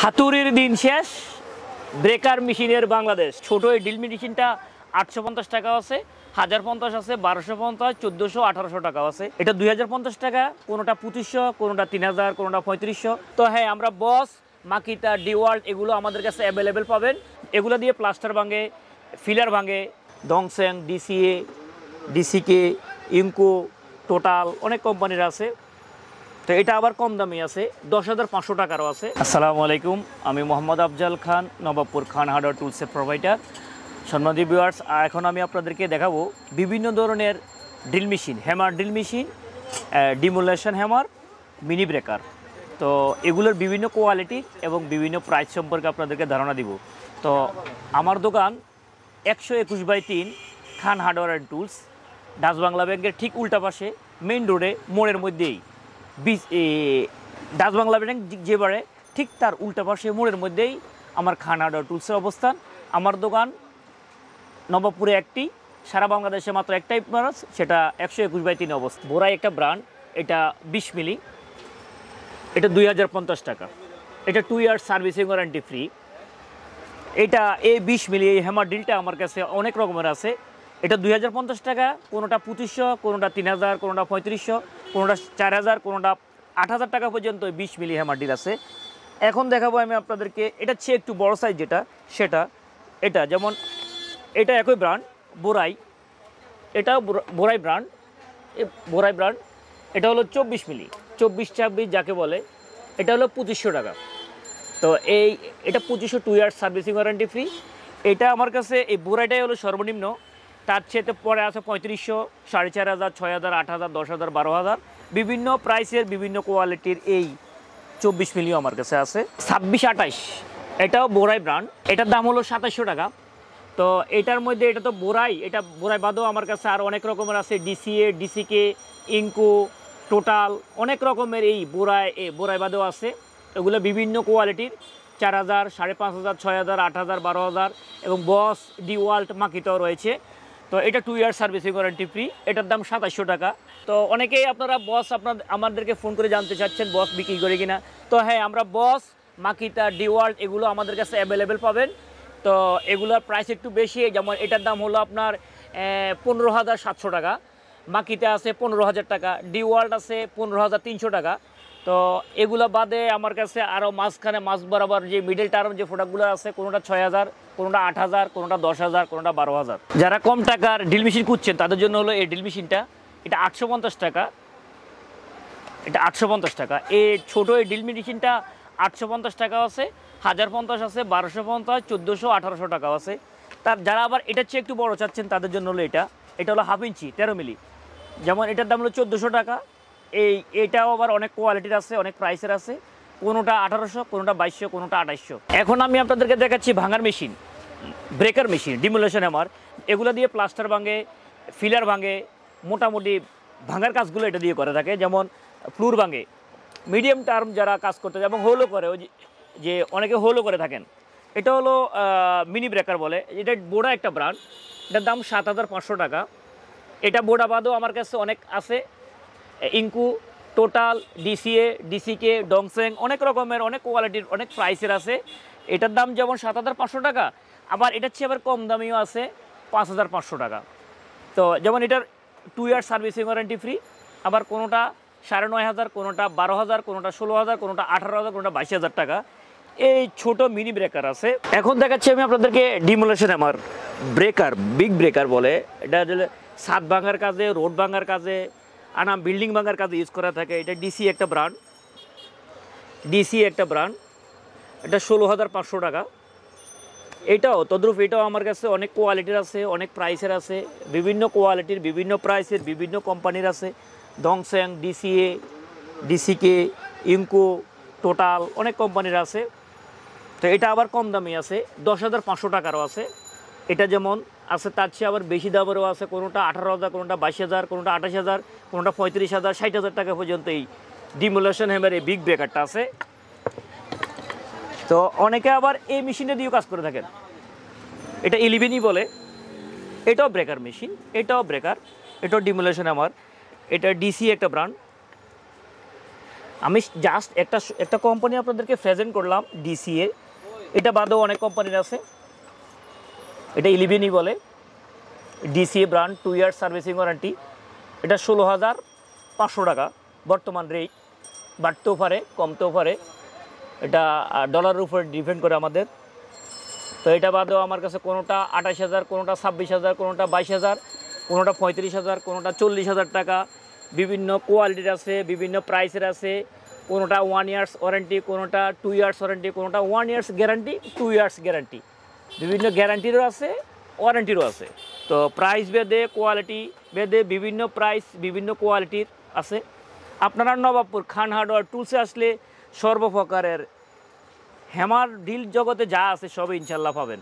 হাতুড়ির দিন শেষ, ব্রেকার মেশিনের বাংলাদেশ। ছোট এই ড্রিল মেশিনটা 850 টাকা আছে, 1050 আছে, 1250, 1400, 1800 টাকা আছে। এটা 2050 টাকা, কোনোটা 2500, কোনোটা 3000, কোনোটা 3500। তো হ্যাঁ, আমরা বস, মাকিতা, ডিওয়াল্ট এগুলো আমাদের কাছে অ্যাভেলেবেল পাবেন। এগুলো দিয়ে প্লাস্টার ভাঙে, ফিলার ভাঙে, দংসেং, ডিসিএ, ডিসিকে, ইনকো, টোটাল অনেক কোম্পানির আছে। তো এটা আবার কম দামি আছে, 10,500 টাকারও আছে। আসসালামু আলাইকুম, আমি মোহাম্মদ আফজাল খান, নবাবপুর খান হার্ডওয়্যার টুলসের প্রোভাইডার। সম্মানিত ভিউয়ার্স, এখন আমি আপনাদেরকে দেখাবো বিভিন্ন ধরনের drill machine, hammer drill machine, demolition hammer, mini breaker. তো এগুলোর বিভিন্ন কোয়ালিটি এবং বিভিন্ন প্রাইস সম্পর্কে আপনাদেরকে ধারণা দিব। তো আমার দোকান 121/3 Khan hardware and tools, Dutch Bangla ব্যাংকের ঠিক উল্টা পাশে, মেইন রোডে, মোড়ের মধ্যেই। ডাচ বাংলা ব্যাংক যেবারে ঠিক তার উল্টা পাশে মোড়ের মধ্যেই আমার খান হার্ডওয়্যার টুলসের অবস্থান। আমার দোকান নবাবপুরে একটি, সারা বাংলাদেশে মাত্র একটাই ব্রাঞ্চ, সেটা 121/3 অবস্থা। বোরাই একটা ব্র্যান্ড, এটা 20 মিলি, এটা 2050 টাকা। এটা 2 ইয়ার সার্ভিসিং ওয়ারেন্টি ফ্রি। এটা এই 20 মিলি এই হ্যামার ড্রিলটা আমার কাছে অনেক রকমের আছে। এটা 2050 টাকা, কোনোটা 2500, কোনোটা 3000, কোনোটা 3500, কোনোটা 4000, কোনোটা 8000 টাকা পর্যন্ত 20 মিলি হ্যামার ড্রিল আছে। এখন দেখাবো আমি আপনাদেরকে এটা চেয়ে একটু বড় সাইজ যেটা, সেটা এটা যেমন এটা একই ব্র্যান্ড বোরাই, এটাও বোরাই ব্র্যান্ড, বোরাই ব্র্যান্ড। এটা হলো 24 মিলি, 24-26 যাকে বলে। এটা হলো 2500 টাকা। তো এটা 2500, 2 ইয়ার সার্ভিসিং ওয়ারেন্টি ফ্রি। এটা আমার কাছে এই বোরাইটাই হলো সর্বনিম্ন। তার চেয়ে পরে আছে 3500, 4500, 6000, 8000, 10000, 12000, বিভিন্ন প্রাইসের বিভিন্ন কোয়ালিটির এই 24 মিলিও আমার কাছে আছে। 26-28 এটাও বোরাই ব্র্যান্ড, এটার দাম হলো 2700 টাকা। তো এটার মধ্যে এটা তো বোরাই, এটা বোরাই বাদেও আমার কাছে আর অনেক রকমের আছে, ডিসিএ, ডিসিকে, ইনকো, টোটাল অনেক রকমের এই বোরাই বাদেও আছে। এগুলো বিভিন্ন কোয়ালিটির, 4000, 5500, 6000, 8000, 12000 এবং বস, ডিওয়াল্ট, মাকিটাও রয়েছে। তো এটা 2 ইয়ার সার্ভিসিং ওয়ারেন্টি ফ্রি। এটার দাম 2700 টাকা। তো অনেকেই আপনারা বস আমাদেরকে ফোন করে জানতে চাচ্ছেন বস বিক্রি করে কিনা। তো হ্যাঁ, আমরা বস, মাকিতা, ডিওয়াল্ট এগুলো আমাদের কাছে অ্যাভেলেবেল পাবেন। তো এগুলোর প্রাইস একটু বেশি, যেমন এটার দাম হলো আপনার 15,700 টাকা, মাকিতা আছে 15,000 টাকা, ডিওয়াল্ট আছে 15,300 টাকা। তো এগুলো বাদে আমার কাছে আরও মাঝখানে মাঝ বরাবর যে মিডল টার্ম যে প্রোডাক্টগুলো আছে, কোনোটা 6000, কোনোটা 8000, কোনোটা 10,000, কোনোটা 12,000। যারা কম টাকার ড্রিল মেশিন খুঁজছেন তাদের জন্য হলো এই ড্রিল মেশিনটা। এটা 850 টাকা, এটা 850 টাকা। এই ছোটো এই ড্রিল মেশিনটা 850 টাকা আছে, 1050 আছে, 1250, 1400, 1800 টাকাও আছে। তার যারা আবার এটার চেয়ে একটু বড় চাচ্ছেন তাদের জন্য হলো এটা হলো 1/2 ইঞ্চি, 13 মিলি। যেমন এটার দাম হলো 1400 টাকা। এটাও আবার অনেক কোয়ালিটির আছে, অনেক প্রাইসের আছে, কোনোটা 1800, কোনোটা 2200, কোনোটা 2800। এখন আমি আপনাদেরকে দেখাচ্ছি ভাঙার machine, breaker machine, demolition hammer. এগুলো দিয়ে প্লাস্টার ভাঙে, ফিলার ভাঙে, মোটামুটি ভাঙার কাজগুলো এটা দিয়ে করে থাকে। যেমন ফ্লোর ভাঙে, মিডিয়াম টার্ম যারা কাজ করতে যায় এবং হোলও করে, ওই যে অনেকে হোলও করে থাকেন। এটা হলো মিনি ব্রেকার বলে। এটা বোড়া একটা ব্র্যান্ড, এটার দাম 7500 টাকা। এটা বোড়া বাদেও আমার কাছে অনেক আছে, ইনকু, টোটাল, ডিসিএ, ডিসিকে, ডংসেং অনেক রকমের, অনেক কোয়ালিটির, অনেক প্রাইসের আছে। এটার দাম যেমন 7500 টাকা, আবার এটার চেয়ে আবার কম দামিও আছে, 5500 টাকা। তো যেমন এটার 2 ইয়ার সার্ভিসিং ওয়ারেন্টি ফ্রি। আবার কোনোটা 9500, কোনোটা 12000, কোনোটা 16000, কোনোটা 18000, কোনোটা 22000 টাকা। এই ছোট মিনি ব্রেকার আছে। এখন দেখাচ্ছি আমি আপনাদেরকে ডিমোলেশন হ্যামার ব্রেকার, বিগ ব্রেকার বলে। এটা ছাদ ভাঙার কাজে, রোড ভাঙার কাজে, বিল্ডিং ভাঙার কাজে ইউজ করা থাকে। এটা ডিসি একটা ব্র্যান্ড, এটা 16500 টাকা। এটাও তদ্রুপ, এটাও আমার কাছে অনেক কোয়ালিটির আছে, অনেক প্রাইসের আছে, বিভিন্ন কোয়ালিটির, বিভিন্ন প্রাইসের, বিভিন্ন কোম্পানির আছে। দংসেং, ডিসিএ, ডিসিকে, ইনকো, টোটাল অনেক কোম্পানির আছে। তো এটা আবার কম দামি আছে, 10,500 টাকারও আছে। এটা যেমন আছে, তার চেয়ে আবার বেশি দামেরও আছে, কোনোটা 18,000, কোনোটা 22,000, কোনোটা 28,000, কোনোটা 35,000, 60,000 টাকা পর্যন্ত এই ডিমোলেশন হ্যামার এই বিগ ব্রেকারটা আছে। তো অনেকে আবার এই মেশিনটা দিয়েও কাজ করে থাকেন। এটা 11ই বলে। এটাও ব্রেকার মেশিন, এটাও ব্রেকার, এটাও ডিমোলেশন হ্যামার। এটা ডিসি একটা ব্র্যান্ড। আমি জাস্ট একটা কোম্পানি আপনাদেরকে প্রেজেন্ট করলাম, ডিসিএ। এটা বাদেও অনেক কোম্পানির আছে, এটা 11ই বলে, DCA brand, 2 years servicing warranty. এটা 16,500 টাকা বর্তমান রেট, বাড়তেও পারে কমতেও পারে, এটা ডলারের উপর ডিপেন্ড করে আমাদের। তো এটা বাদেও আমার কাছে কোনোটা 28,000, কোনোটা 26,000, কোনোটা 22,000, কোনোটা 35,000, কোনোটা 40,000 টাকা, বিভিন্ন কোয়ালিটির আছে, বিভিন্ন প্রাইসের আছে। কোনোটা 1 ইয়ার্স ওয়ারেন্টি, কোনোটা 2 ইয়ার্স ওয়ারেন্টি, কোনোটা 1 ইয়ার্স গ্যারান্টি, 2 ইয়ার্স গ্যারান্টি, বিভিন্ন গ্যারান্টিরও আছে, ওয়ারেন্টিরও আছে। তো প্রাইস ভেদে, কোয়ালিটি ভেদে বিভিন্ন প্রাইস, বিভিন্ন কোয়ালিটির আছে। আপনারা নবাবপুর খান হার্ডওয়্যার টুলসে আসলে সর্বপ্রকারের হ্যামার ডিল জগতে যা আছে সবই ইনশাল্লাহ পাবেন।